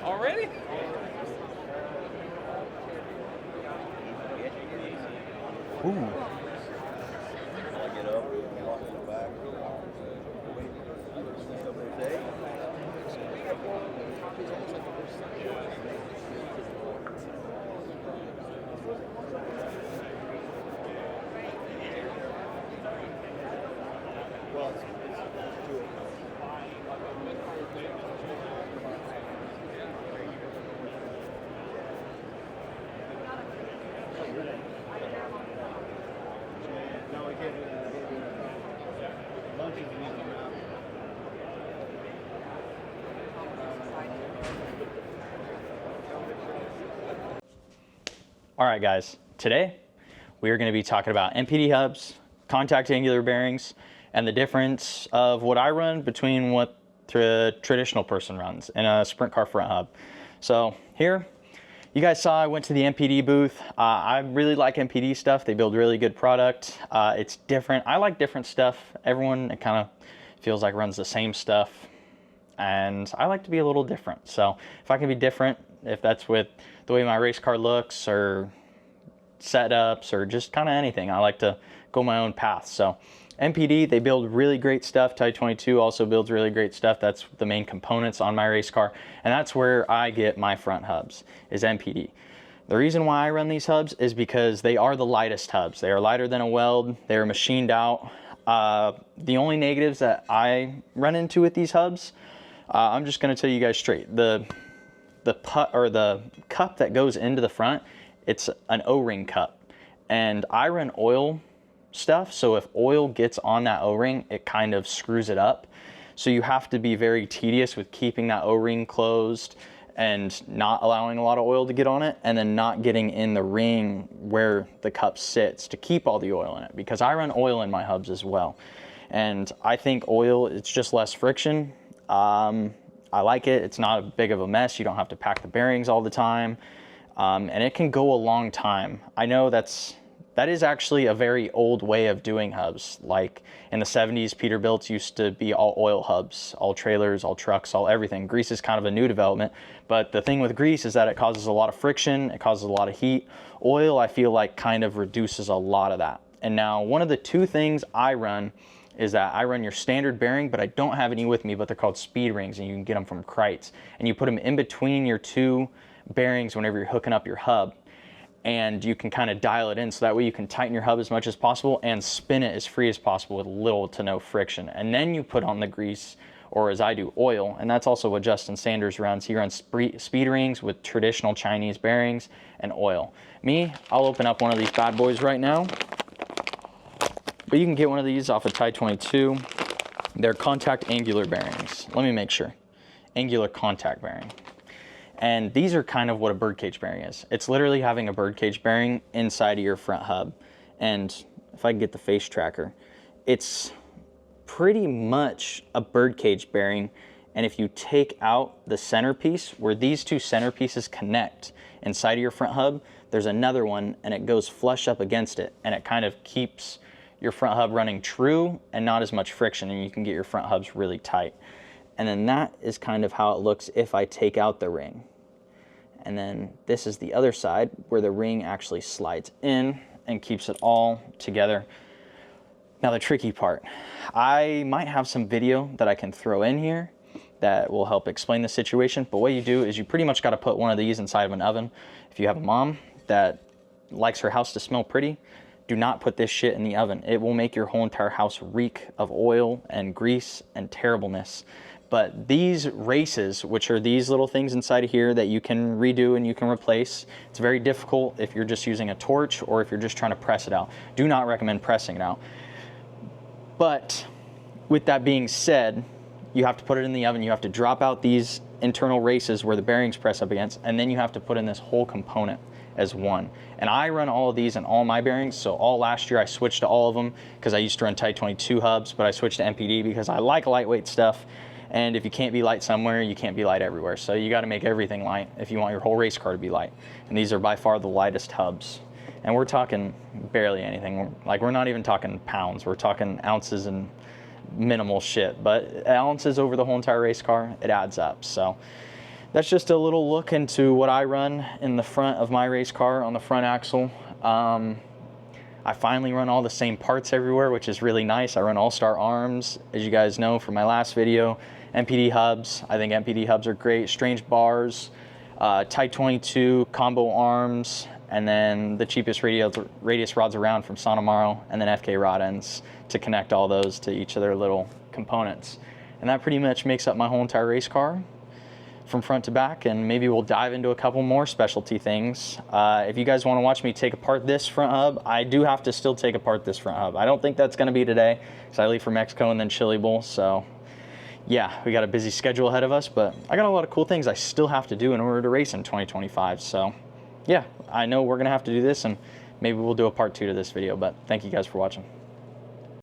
Already? Ooh. All right, guys, today we are going to be talking about MPD hubs, contact angular bearings, and the difference of what I run between what a traditional person runs in a sprint car front hub. So here, you guys saw I went to the MPD booth. I really like MPD stuff. They build really good product. It's different. I like different stuff. Everyone, it kind of feels like runs the same stuff, and I like to be a little different. So if I can be different, if that's with the way my race car looks or setups or just kind of anything, I like to go my own path. So MPD, they build really great stuff. Type 22 also builds really great stuff. That's the main components on my race car, and that's where I get my front hubs, is MPD. The reason why I run these hubs is because they are the lightest hubs. They are lighter than a weld. They are machined out. The only negatives that I run into with these hubs, I'm just going to tell you guys straight. The cup that goes into the front, it's an O-ring cup, and I run oil stuff, so if oil gets on that O-ring, it kind of screws it up. So you have to be very tedious with keeping that O-ring closed and not allowing a lot of oil to get on it, and then not getting in the ring where the cup sits to keep all the oil in it, because I run oil in my hubs as well. And I think oil, it's just less friction. I like it. It's not a big of a mess. You don't have to pack the bearings all the time. And it can go a long time. I know that is actually a very old way of doing hubs. Like in the 70s, Peterbilts used to be all oil hubs, all trailers, all trucks, all everything. Grease is kind of a new development. But the thing with grease is that it causes a lot of friction. It causes a lot of heat. Oil, I feel like, kind of reduces a lot of that. And now one of the two things I run is that I run your standard bearing, but I don't have any with me, but they're called speed rings, and you can get them from Kreitz. And you put them in between your two bearings whenever you're hooking up your hub, and you can kind of dial it in, so that way you can tighten your hub as much as possible and spin it as free as possible with little to no friction. And then you put on the grease, or as I do, oil, and that's also what Justin Sanders runs. He runs speed rings with traditional Chinese bearings and oil. Me, I'll open up one of these bad boys right now. But you can get one of these off of Type 22. They're contact angular bearings. Let me make sure. Angular contact bearing. And these are kind of what a birdcage bearing is. It's literally having a birdcage bearing inside of your front hub. And if I can get the face tracker, it's pretty much a birdcage bearing. And if you take out the centerpiece, where these two centerpieces connect inside of your front hub, there's another one, and it goes flush up against it, and it kind of keeps your front hub running true and not as much friction, and you can get your front hubs really tight. And then that is kind of how it looks if I take out the ring. And then this is the other side where the ring actually slides in and keeps it all together. Now the tricky part, I might have some video that I can throw in here that will help explain the situation, but what you do is you pretty much got to put one of these inside of an oven. If you have a mom that likes her house to smell pretty, do not put this shit in the oven. It will make your whole entire house reek of oil and grease and terribleness. But these races, which are these little things inside of here that you can redo and you can replace, it's very difficult if you're just using a torch or if you're just trying to press it out. Do not recommend pressing it out. But with that being said, you have to put it in the oven. You have to drop out these internal races where the bearings press up against, and then you have to put in this whole component as one. And I run all of these in all my bearings. So all last year I switched to all of them because I used to run Type 22 hubs, but I switched to MPD because I like lightweight stuff. And if you can't be light somewhere, you can't be light everywhere. So you got to make everything light if you want your whole race car to be light. And these are by far the lightest hubs. And we're talking barely anything. Like, we're not even talking pounds. We're talking ounces and minimal shit. But ounces over the whole entire race car, it adds up. So that's just a little look into what I run in the front of my race car on the front axle. I finally run all the same parts everywhere, which is really nice. I run All-Star arms, as you guys know from my last video. MPD hubs, I think MPD hubs are great. Strange bars, Type 22 combo arms, and then the cheapest radius rods around from Sonomaro, and then FK rod ends to connect all those to each of their little components. And that pretty much makes up my whole entire race car from front to back, and maybe we'll dive into a couple more specialty things. If you guys want to watch me take apart this front hub, I do have to still take apart this front hub. I don't think that's going to be today because I leave for Mexico and then Chili Bowl, so yeah, we got a busy schedule ahead of us, but I got a lot of cool things I still have to do in order to race in 2025. So yeah, I know we're going to have to do this, and maybe we'll do a part 2 to this video, but thank you guys for watching.